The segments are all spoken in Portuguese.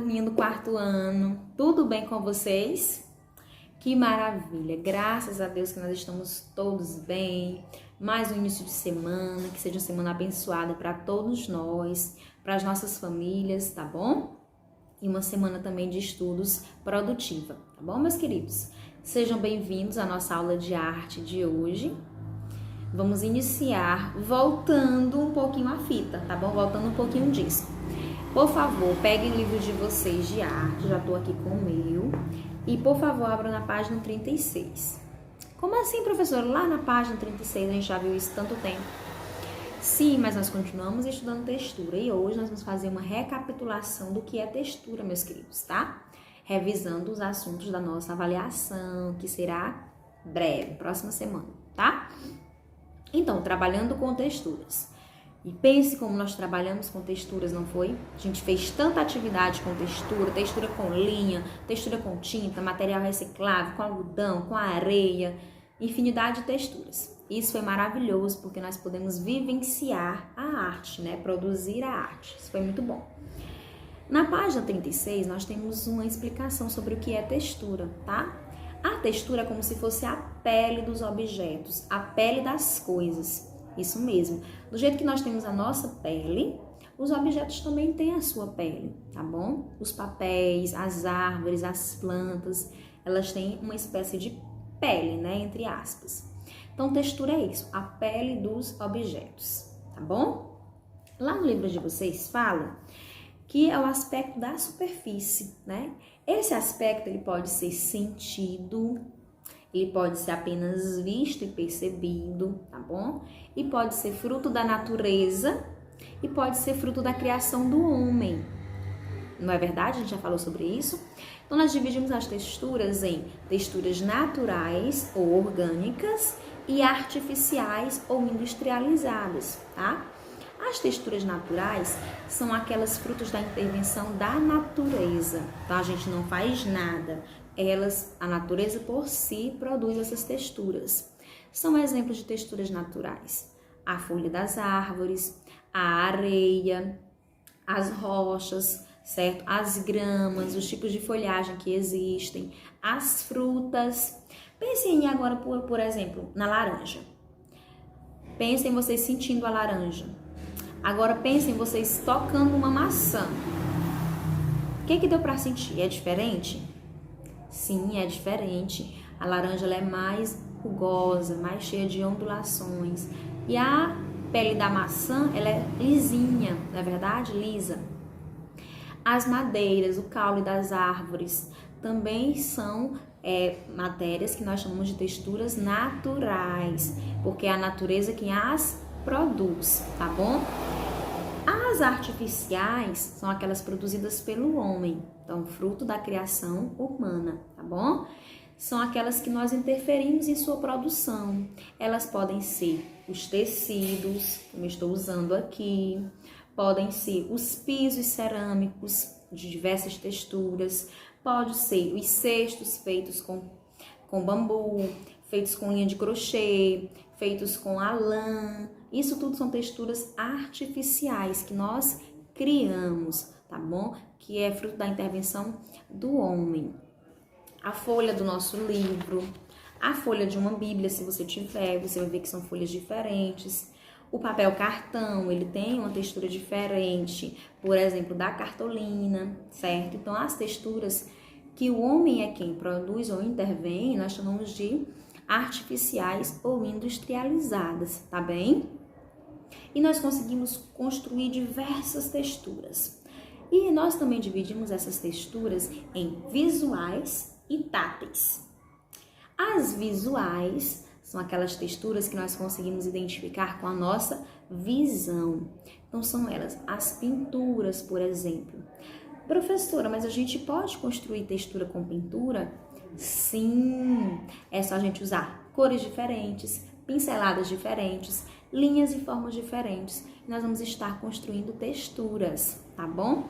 turminha do quarto ano, tudo bem com vocês? Que maravilha, graças a Deus que nós estamos todos bem. Mais um início de semana, que seja uma semana abençoada para todos nós, para as nossas famílias, tá bom? E uma semana também de estudos produtiva, tá bom, meus queridos? Sejam bem-vindos à nossa aula de arte de hoje. Vamos iniciar voltando um pouquinho a fita, tá bom? Voltando um pouquinho disso. Por favor, peguem o livro de vocês de arte, já estou aqui com o meu. E, por favor, abram na página 36. Como assim, professora? Lá na página 36 a gente já viu isso tanto tempo. Sim, mas nós continuamos estudando textura. E hoje nós vamos fazer uma recapitulação do que é textura, meus queridos, tá? Revisando os assuntos da nossa avaliação, que será breve, próxima semana, tá? Então, trabalhando com texturas. E pense como nós trabalhamos com texturas, não foi? A gente fez tanta atividade com textura, textura com linha, textura com tinta, material reciclável, com algodão, com areia, infinidade de texturas. Isso foi maravilhoso porque nós podemos vivenciar a arte, né? Produzir a arte. Isso foi muito bom. Na página 36, nós temos uma explicação sobre o que é textura, tá? A textura é como se fosse a pele dos objetos, a pele das coisas. Isso mesmo. Do jeito que nós temos a nossa pele, os objetos também têm a sua pele, tá bom? Os papéis, as árvores, as plantas, elas têm uma espécie de pele, né? Entre aspas. Então, textura é isso, a pele dos objetos, tá bom? Lá no livro de vocês fala que é o aspecto da superfície, né? Esse aspecto, ele pode ser sentido, ele pode ser apenas visto e percebido, tá bom? E pode ser fruto da natureza e pode ser fruto da criação do homem. Não é verdade? A gente já falou sobre isso. Então, nós dividimos as texturas em texturas naturais ou orgânicas e artificiais ou industrializadas, tá? As texturas naturais são aquelas frutos da intervenção da natureza. Então, a gente não faz nada. A natureza por si produz essas texturas. São exemplos de texturas naturais. A folha das árvores, a areia, as rochas, certo? As gramas, os tipos de folhagem que existem, as frutas. Pensem agora, por exemplo, na laranja. Pensem vocês sentindo a laranja. Agora pensem vocês tocando uma maçã. O que deu para sentir? É diferente? Sim, é diferente. A laranja ela é mais rugosa, mais cheia de ondulações. E a pele da maçã ela é lisinha, não é verdade? Lisa. As madeiras, o caule das árvores também são matérias que nós chamamos de texturas naturais, porque é a natureza quem as produz, tá bom? As artificiais são aquelas produzidas pelo homem, então fruto da criação humana, tá bom? São aquelas que nós interferimos em sua produção. Elas podem ser os tecidos, como eu estou usando aqui, podem ser os pisos cerâmicos de diversas texturas, pode ser os cestos feitos com bambu, feitos com linha de crochê, feitos com a lã. Isso tudo são texturas artificiais que nós criamos, tá bom? Que é fruto da intervenção do homem. A folha do nosso livro, a folha de uma bíblia, se você tiver, você vai ver que são folhas diferentes. O papel cartão, ele tem uma textura diferente, por exemplo, da cartolina, certo? Então, as texturas que o homem é quem produz ou intervém, nós chamamos de artificiais ou industrializadas, tá bem? E nós conseguimos construir diversas texturas. E nós também dividimos essas texturas em visuais e táteis. As visuais são aquelas texturas que nós conseguimos identificar com a nossa visão. Então, são elas as pinturas, por exemplo. Professora, mas a gente pode construir textura com pintura? Sim, é só a gente usar cores diferentes, pinceladas diferentes, linhas e formas diferentes. E nós vamos estar construindo texturas, tá bom?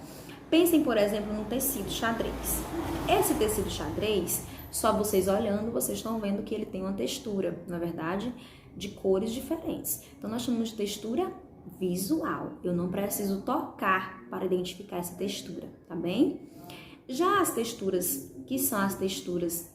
Pensem, por exemplo, no tecido xadrez. Esse tecido xadrez, só vocês olhando, vocês estão vendo que ele tem uma textura, na verdade, de cores diferentes. Então, nós chamamos de textura visual. Eu não preciso tocar para identificar essa textura, tá bem? Já as texturas, que são as texturas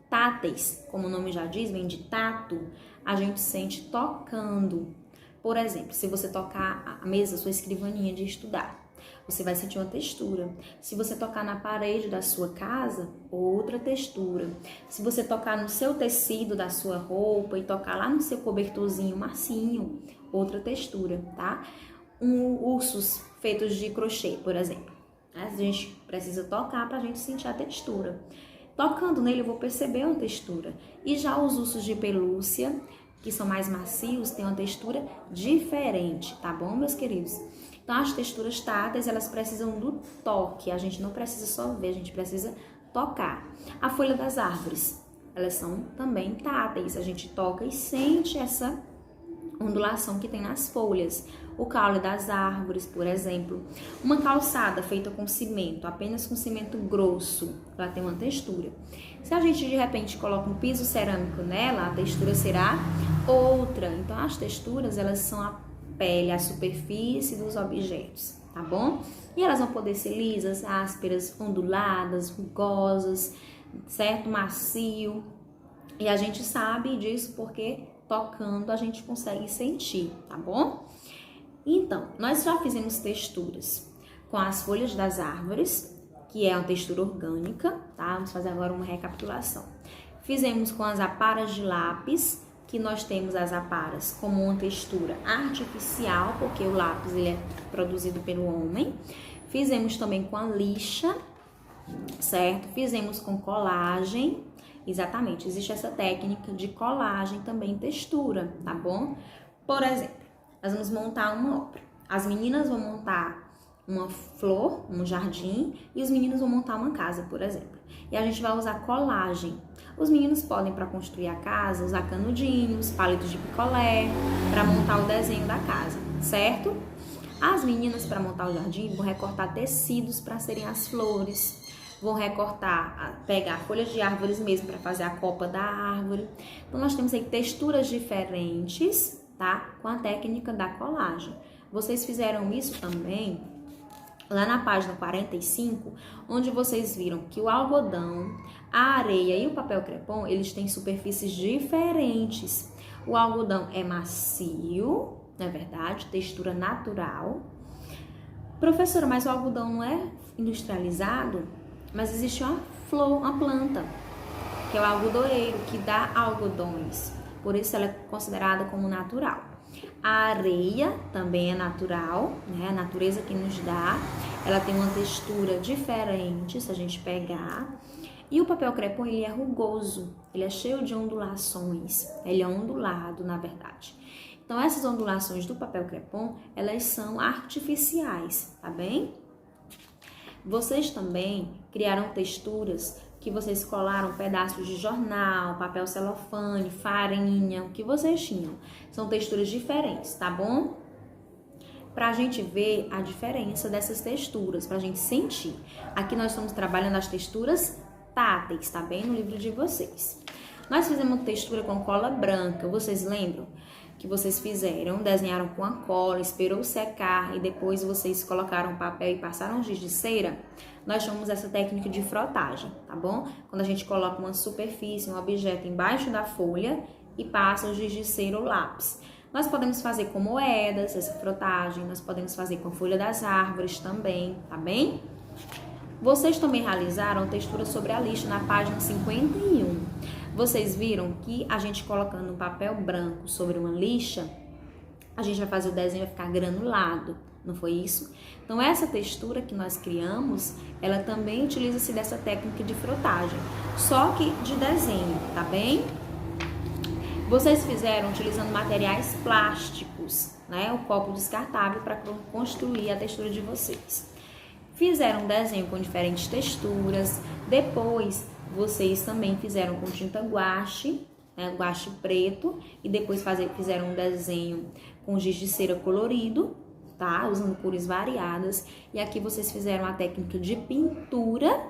táteis, como o nome já diz, vem de tato, a gente sente tocando. Por exemplo, se você tocar a mesa, sua escrivaninha de estudar, você vai sentir uma textura. Se você tocar na parede da sua casa, outra textura. Se você tocar no seu tecido da sua roupa e tocar lá no seu cobertorzinho macinho, outra textura, tá? Ursos feitos de crochê, por exemplo. A gente precisa tocar para a gente sentir a textura. Tocando nele eu vou perceber uma textura. E já os ursos de pelúcia, que são mais macios, têm uma textura diferente, tá bom, meus queridos? Então, as texturas táteis, elas precisam do toque. A gente não precisa só ver, a gente precisa tocar. A folha das árvores, elas são também táteis. A gente toca e sente essa ondulação que tem nas folhas. O caule das árvores, por exemplo. Uma calçada feita com cimento, apenas com cimento grosso, ela tem uma textura. Se a gente de repente coloca um piso cerâmico nela, a textura será outra. Então as texturas, elas são a pele, a superfície dos objetos, tá bom? E elas vão poder ser lisas, ásperas, onduladas, rugosas, certo? Macio. E a gente sabe disso porque tocando a gente consegue sentir, tá bom? Então, nós já fizemos texturas com as folhas das árvores, que é uma textura orgânica, tá? Vamos fazer agora uma recapitulação. Fizemos com as aparas de lápis, que nós temos as aparas como uma textura artificial, porque o lápis ele é produzido pelo homem. Fizemos também com a lixa, certo? Fizemos com colagem. Exatamente, existe essa técnica de colagem também, textura, tá bom? Por exemplo, nós vamos montar uma obra. As meninas vão montar uma flor, um jardim, e os meninos vão montar uma casa, por exemplo. E a gente vai usar colagem. Os meninos podem, para construir a casa, usar canudinhos, palitos de picolé, para montar o desenho da casa, certo? As meninas, para montar o jardim, vão recortar tecidos para serem as flores. Vão recortar, pegar folhas de árvores mesmo para fazer a copa da árvore. Então, nós temos aí texturas diferentes, tá? Com a técnica da colagem. Vocês fizeram isso também lá na página 45, onde vocês viram que o algodão, a areia e o papel crepom, eles têm superfícies diferentes. O algodão é macio, não é verdade? Textura natural. Professora, mas o algodão não é industrializado? Mas existe uma flor, uma planta, que é o algodoeiro, que dá algodões. Por isso ela é considerada como natural. A areia também é natural, né? A natureza que nos dá. Ela tem uma textura diferente, se a gente pegar. E o papel crepom, ele é rugoso, ele é cheio de ondulações. Ele é ondulado, na verdade. Então, essas ondulações do papel crepom, elas são artificiais, tá bem? Vocês também criaram texturas que vocês colaram pedaços de jornal, papel celofane, farinha, o que vocês tinham. São texturas diferentes, tá bom? Pra gente ver a diferença dessas texturas, pra gente sentir. Aqui nós estamos trabalhando as texturas táteis, tá bem? No livro de vocês. Nós fizemos uma textura com cola branca, vocês lembram? Que vocês fizeram, desenharam com a cola, esperou secar e depois vocês colocaram papel e passaram giz de cera. Nós chamamos essa técnica de frotagem, tá bom? Quando a gente coloca uma superfície, um objeto embaixo da folha e passa o giz de cera ou lápis. Nós podemos fazer com moedas, essa frotagem, nós podemos fazer com a folha das árvores também, tá bem? Vocês também realizaram textura sobre a lixa na página 51. Vocês viram que a gente colocando um papel branco sobre uma lixa, a gente vai fazer o desenho vai ficar granulado, não foi isso? Então, essa textura que nós criamos, ela também utiliza-se dessa técnica de frotagem, só que de desenho, tá bem? Vocês fizeram utilizando materiais plásticos, né? O copo descartável para construir a textura de vocês. Fizeram um desenho com diferentes texturas, depois vocês também fizeram com tinta guache, né, guache preto, e depois fizeram um desenho com giz de cera colorido, tá? Usando cores variadas. E aqui vocês fizeram a técnica de pintura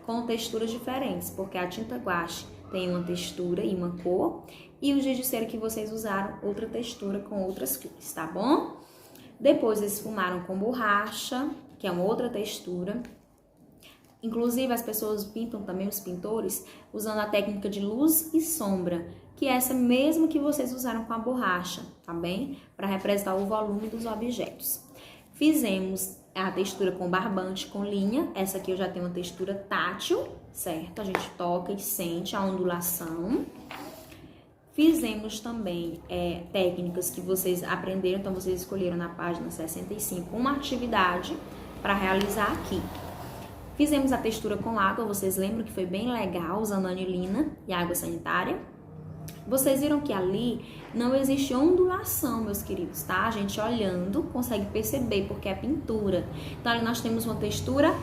com texturas diferentes, porque a tinta guache tem uma textura e uma cor, e o giz de cera que vocês usaram, outra textura com outras cores, tá bom? Depois eles esfumaram com borracha, que é uma outra textura. Inclusive, as pessoas pintam também, os pintores, usando a técnica de luz e sombra, que é essa mesma que vocês usaram com a borracha, tá bem? Para representar o volume dos objetos. Fizemos a textura com barbante, com linha. Essa aqui eu já tenho uma textura tátil, certo? A gente toca e sente a ondulação. Fizemos também técnicas que vocês aprenderam, então vocês escolheram na página 65 uma atividade para realizar aqui. Fizemos a textura com água, vocês lembram que foi bem legal, usando anilina e água sanitária. Vocês viram que ali não existe ondulação, meus queridos, tá? A gente olhando consegue perceber, porque é pintura. Então, ali nós temos uma textura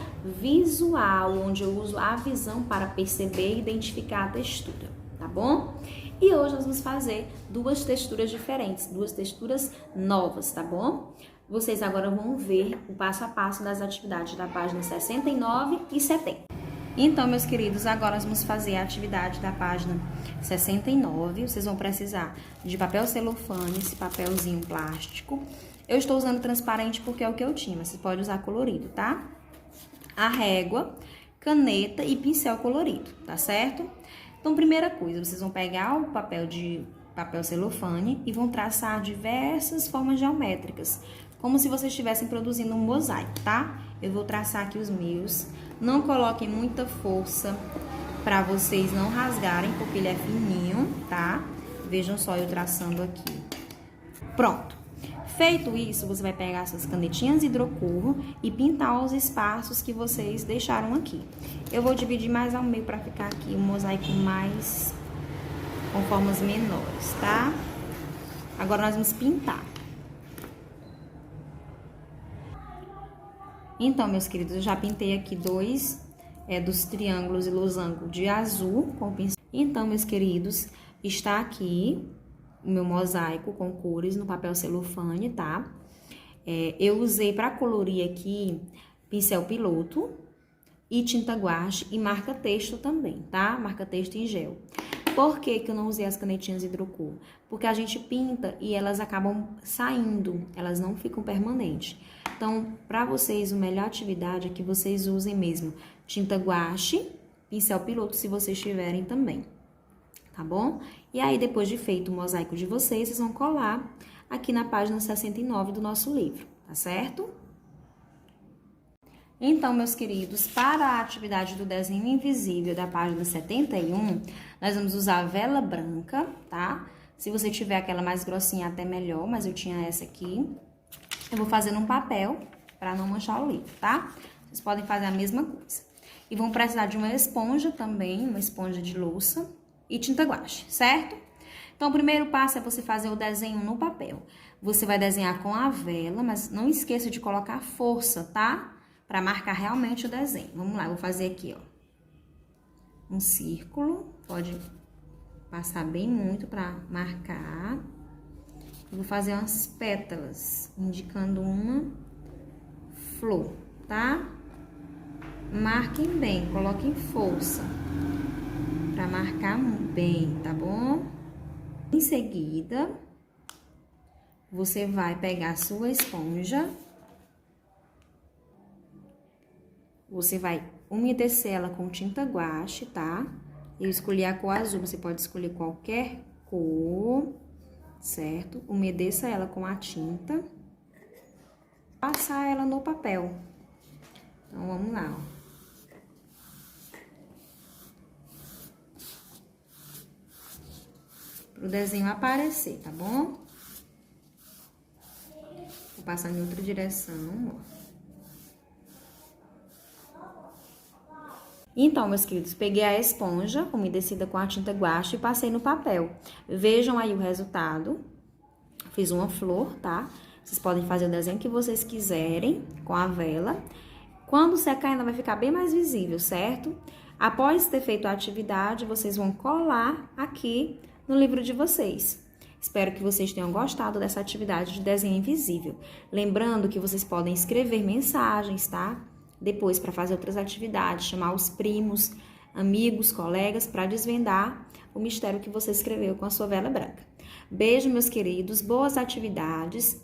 visual, onde eu uso a visão para perceber e identificar a textura, tá bom? E hoje nós vamos fazer duas texturas diferentes, duas texturas novas, tá bom? Vocês agora vão ver o passo a passo das atividades da página 69 e 70. Então, meus queridos, agora nós vamos fazer a atividade da página 69. Vocês vão precisar de papel celofane, esse papelzinho plástico. Eu estou usando transparente porque é o que eu tinha, mas você pode usar colorido, tá? A régua, caneta e pincel colorido, tá certo? Então, primeira coisa, vocês vão pegar o papel celofane e vão traçar diversas formas geométricas, como se vocês estivessem produzindo um mosaico, tá? Eu vou traçar aqui os meus. Não coloquem muita força para vocês não rasgarem, porque ele é fininho, tá? Vejam só eu traçando aqui. Pronto. Feito isso, você vai pegar suas canetinhas hidrocor e pintar os espaços que vocês deixaram aqui. Eu vou dividir mais ao meio para ficar aqui um mosaico mais com formas menores, tá? Agora nós vamos pintar. Então, meus queridos, eu já pintei aqui dois dos triângulos e losango de azul com o pincel. Então, meus queridos, está aqui o meu mosaico com cores no papel celofane, tá? Eu usei para colorir aqui pincel piloto e tinta guache e marca-texto também, tá? Marca-texto em gel. Por que que eu não usei as canetinhas hidrocor? Porque a gente pinta e elas acabam saindo, elas não ficam permanentes. Então, para vocês, a melhor atividade é que vocês usem mesmo tinta guache, pincel piloto, se vocês tiverem também, tá bom? E aí, depois de feito o mosaico de vocês, vocês vão colar aqui na página 69 do nosso livro, tá certo? Então, meus queridos, para a atividade do desenho invisível da página 71, nós vamos usar a vela branca, tá? Se você tiver aquela mais grossinha, até melhor, mas eu tinha essa aqui. Eu vou fazer num papel para não manchar o livro, tá? Vocês podem fazer a mesma coisa. E vão precisar de uma esponja também, uma esponja de louça e tinta guache, certo? Então, o primeiro passo é você fazer o desenho no papel. Você vai desenhar com a vela, mas não esqueça de colocar força, tá? Para marcar realmente o desenho. Vamos lá, eu vou fazer aqui, ó. Um círculo, pode passar bem muito para marcar. Eu vou fazer umas pétalas, indicando uma flor, tá? Marquem bem, coloquem força para marcar bem, tá bom? Em seguida, você vai pegar a sua esponja. Você vai umedecer ela com tinta guache, tá? Eu escolhi a cor azul, você pode escolher qualquer cor, certo? Umedeça ela com a tinta. Passar ela no papel. Então, vamos lá, ó. Para o desenho aparecer, tá bom? Vou passar em outra direção, ó. Então, meus queridos, peguei a esponja umedecida com a tinta guache e passei no papel. Vejam aí o resultado. Fiz uma flor, tá? Vocês podem fazer o desenho que vocês quiserem com a vela. Quando secar, ainda vai ficar bem mais visível, certo? Após ter feito a atividade, vocês vão colar aqui no livro de vocês. Espero que vocês tenham gostado dessa atividade de desenho invisível. Lembrando que vocês podem escrever mensagens, tá? Depois, para fazer outras atividades, chamar os primos, amigos, colegas, para desvendar o mistério que você escreveu com a sua vela branca. Beijo, meus queridos, boas atividades.